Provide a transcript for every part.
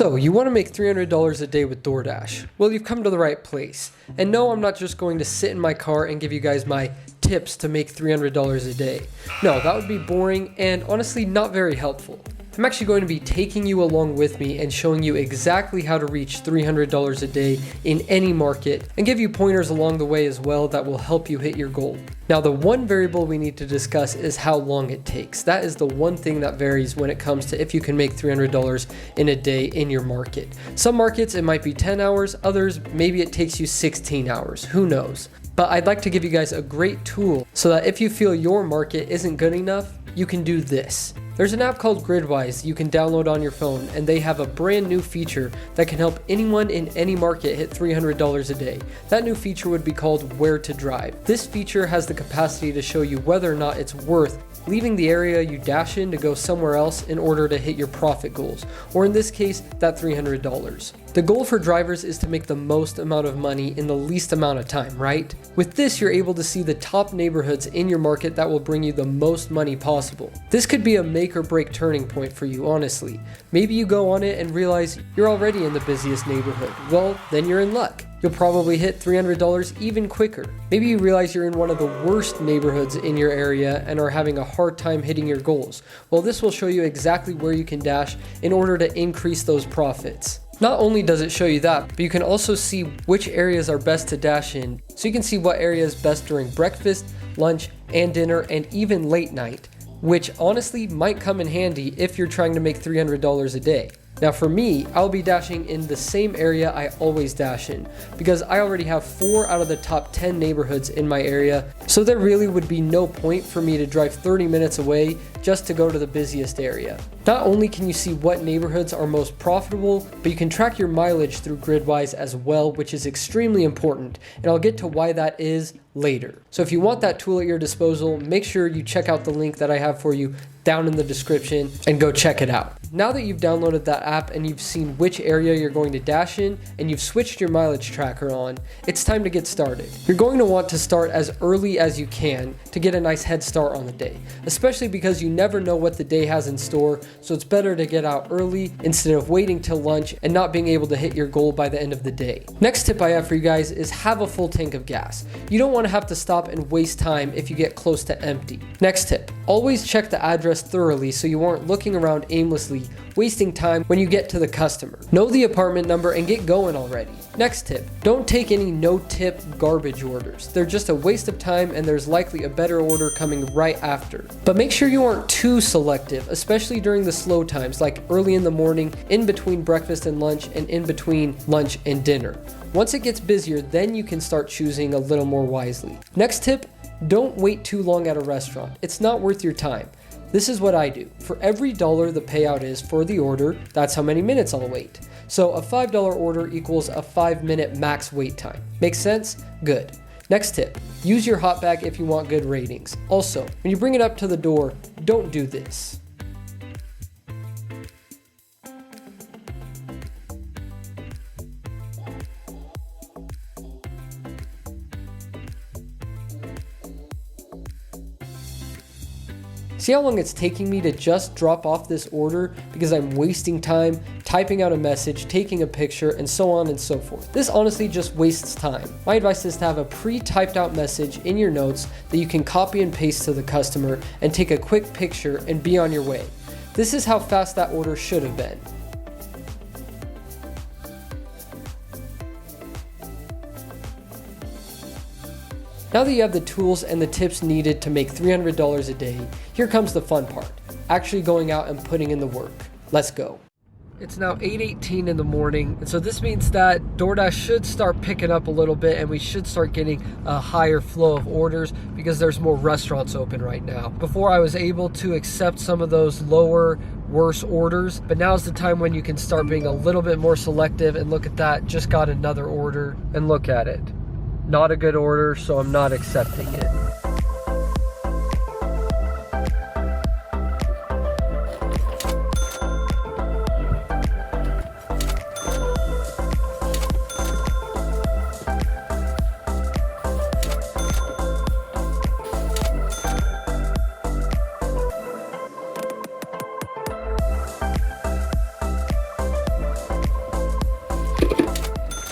So, you want to make $300 a day with Doordash? Well, you've come to the right place. And no, I'm not just going to sit in my car and give you guys my tips to make $300 a day. No, that would be boring and honestly not very helpful. I'm actually going to be taking you along with me and showing you exactly how to reach $300 a day in any market and give you pointers along the way as well that will help you hit your goal. Now, the one variable we need to discuss is how long it takes. That is the one thing that varies when it comes to if you can make $300 in a day in your market. Some markets it might be 10 hours, others maybe it takes you 16 hours, who knows? But I'd like to give you guys a great tool so that if you feel your market isn't good enough, you can do this. There's an app called GRIDWISE you can download on your phone, and they have a brand new feature that can help anyone in any market hit $300 a day. That new feature would be called Where to Drive. This feature has the capacity to show you whether or not it's worth leaving the area you dash in to go somewhere else in order to hit your profit goals, or in this case, that $300. The goal for drivers is to make the most amount of money in the least amount of time, right? With this, you're able to see the top neighborhoods in your market that will bring you the most money possible. This could be a make or break turning point for you, honestly. Maybe you go on it and realize you're already in the busiest neighborhood. Well, then you're in luck. You'll probably hit $300 even quicker. Maybe you realize you're in one of the worst neighborhoods in your area and are having a hard time hitting your goals. Well, this will show you exactly where you can dash in order to increase those profits. Not only does it show you that, but you can also see which areas are best to dash in. So you can see what area is best during breakfast, lunch, and dinner, and even late night, which honestly might come in handy if you're trying to make $300 a day. Now for me, I'll be dashing in the same area I always dash in because I already have 4 out of the top 10 neighborhoods in my area, so there really would be no point for me to drive 30 minutes away just to go to the busiest area. Not only can you see what neighborhoods are most profitable, but you can track your mileage through GRIDWISE as well, which is extremely important, and I'll get to why that is later. So if you want that tool at your disposal, make sure you check out the link that I have for you down in the description and go check it out. Now that you've downloaded that app and you've seen which area you're going to dash in and you've switched your mileage tracker on, it's time to get started. You're going to want to start as early as you can to get a nice head start on the day, especially because you never know what the day has in store, so it's better to get out early instead of waiting till lunch and not being able to hit your goal by the end of the day. Next tip I have for you guys is have a full tank of gas. You don't want to have to stop and waste time if you get close to empty. Next tip, always check the address thoroughly so you aren't looking around aimlessly, wasting time when you get to the customer. Know the apartment number and get going already. Next tip, don't take any no-tip garbage orders. They're just a waste of time and there's likely a better order coming right after. But make sure you aren't too selective, especially during the slow times like early in the morning, in between breakfast and lunch, and in between lunch and dinner. Once it gets busier, then you can start choosing a little more wisely. Next tip, don't wait too long at a restaurant. It's not worth your time. This is what I do. For every $1 the payout is for the order, that's how many minutes I'll wait. So a $5 order equals a 5-minute max wait time. Makes sense? Good. Next tip, use your hot bag if you want good ratings. Also, when you bring it up to the door, don't do this. See how long it's taking me to just drop off this order because I'm wasting time typing out a message, taking a picture, and so on and so forth. This honestly just wastes time. My advice is to have a pre-typed out message in your notes that you can copy and paste to the customer and take a quick picture and be on your way. This is how fast that order should have been. Now that you have the tools and the tips needed to make $300 a day, here comes the fun part, actually going out and putting in the work. Let's go. It's now 8:18 in the morning, and so this means that Doordash should start picking up a little bit and we should start getting a higher flow of orders because there's more restaurants open right now. Before I was able to accept some of those lower, worse orders, but now's the time when you can start being a little bit more selective, and look at that, just got another order and look at it. Not a good order, so I'm not accepting it.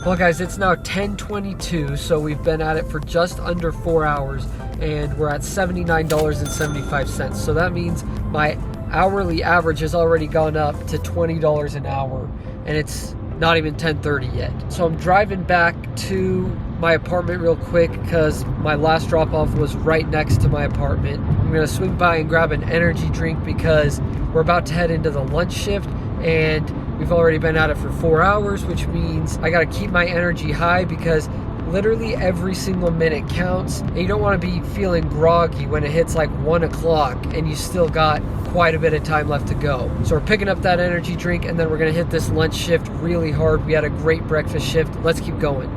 Well guys, it's now 10:22, so we've been at it for just under 4 hours, and we're at $79.75. So that means my hourly average has already gone up to $20 an hour, and it's not even 10:30 yet. So I'm driving back to my apartment real quick because my last drop off was right next to my apartment. I'm gonna swing by and grab an energy drink because we're about to head into the lunch shift, and we've already been at it for 4 hours, which means I gotta keep my energy high because literally every single minute counts, and you don't want to be feeling groggy when it hits like 1 o'clock and you still got quite a bit of time left to go. So we're picking up that energy drink, and then we're gonna hit this lunch shift really hard. We had a great breakfast shift. Let's keep going.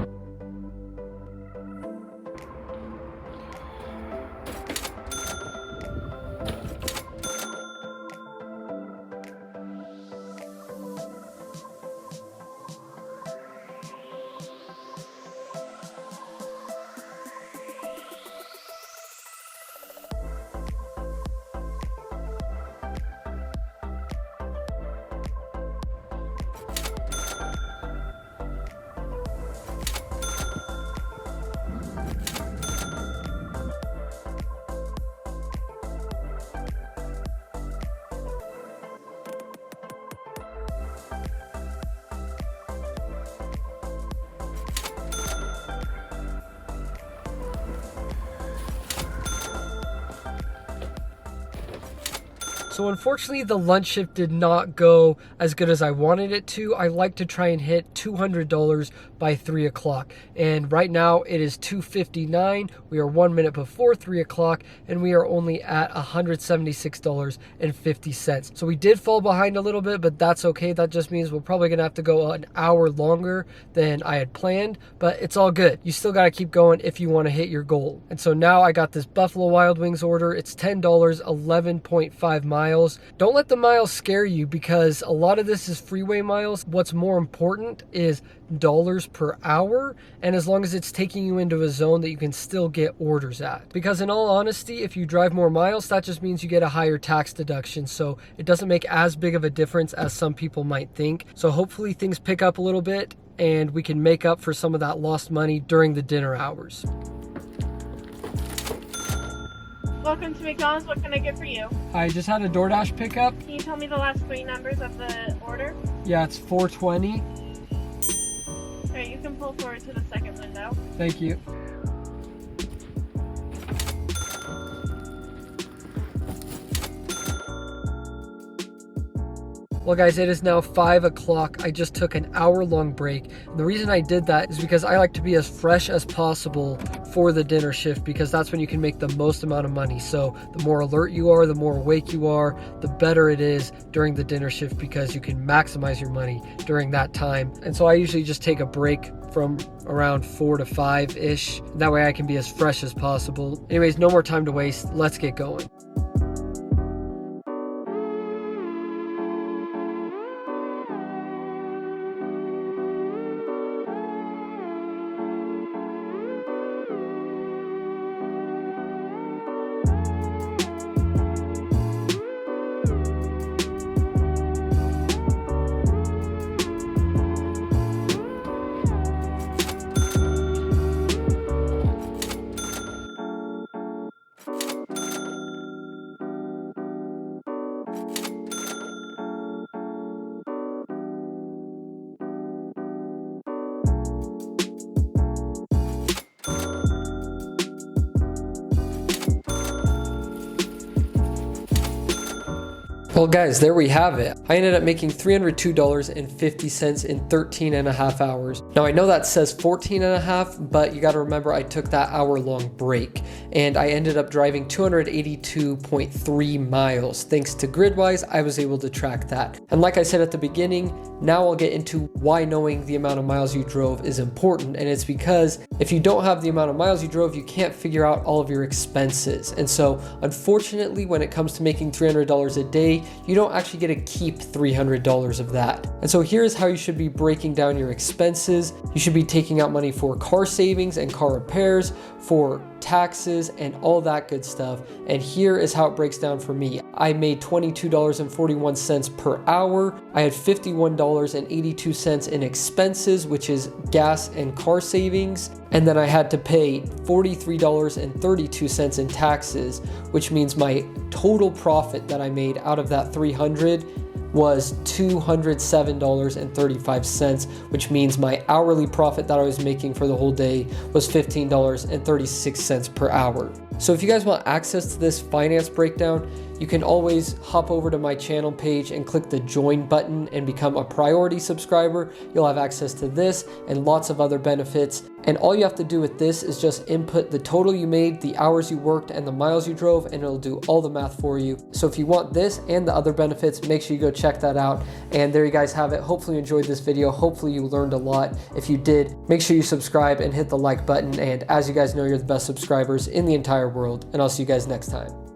So unfortunately, the lunch shift did not go as good as I wanted it to. I like to try and hit $200 by 3 o'clock. And right now it is 2:59. We are 1 minute before 3 o'clock, and we are only at $176.50. So we did fall behind a little bit, but that's okay. That just means we're probably gonna have to go an hour longer than I had planned, but it's all good. You still gotta keep going if you wanna hit your goal. And so now I got this Buffalo Wild Wings order. It's $10, 11.5 miles. Don't let the miles scare you because a lot of this is freeway miles. What's more important is dollars per hour, and as long as it's taking you into a zone that you can still get orders at. Because in all honesty, if you drive more miles, that just means you get a higher tax deduction, so it doesn't make as big of a difference as some people might think. So hopefully things pick up a little bit and we can make up for some of that lost money during the dinner hours. Welcome to McDonald's. What can I get for you? I just had a Doordash pickup. Can you tell me the last 3 numbers of the order? Yeah, it's 420. Alright, you can pull forward to the second window. Thank you. Well guys, it is now 5 o'clock. I just took an hour-long break. And the reason I did that is because I like to be as fresh as possible for the dinner shift, because that's when you can make the most amount of money. So the more alert you are, the more awake you are, the better it is during the dinner shift because you can maximize your money during that time. And so I usually just take a break from around 4 to 5-ish. That way I can be as fresh as possible. Anyways, no more time to waste. Let's get going. Well guys, there we have it. I ended up making $302.50 in 13 and a half hours. Now I know that says 14 and a half, but you gotta remember I took that hour-long break and I ended up driving 282.3 miles. Thanks to GRIDWISE, I was able to track that. And like I said at the beginning, now I'll get into why knowing the amount of miles you drove is important. And it's because if you don't have the amount of miles you drove, you can't figure out all of your expenses. And so unfortunately, when it comes to making $300 a day, you don't actually get to keep $300 of that. And so here's how you should be breaking down your expenses. You should be taking out money for car savings and car repairs, for taxes, and all that good stuff. And here is how it breaks down for me. I made $22.41 per hour. I had $51.82 in expenses, which is gas and car savings. And then I had to pay $43.32 in taxes, which means my total profit that I made out of that $300 was $207.35, which means my hourly profit that I was making for the whole day was $15.36 per hour. So if you guys want access to this finance breakdown, you can always hop over to my channel page and click the join button and become a priority subscriber. You'll have access to this and lots of other benefits. And all you have to do with this is just input the total you made, the hours you worked, and the miles you drove, and it'll do all the math for you. So if you want this and the other benefits, make sure you go check that out. And there you guys have it. Hopefully you enjoyed this video. Hopefully you learned a lot. If you did, make sure you subscribe and hit the like button. And as you guys know, you're the best subscribers in the entire world. And I'll see you guys next time.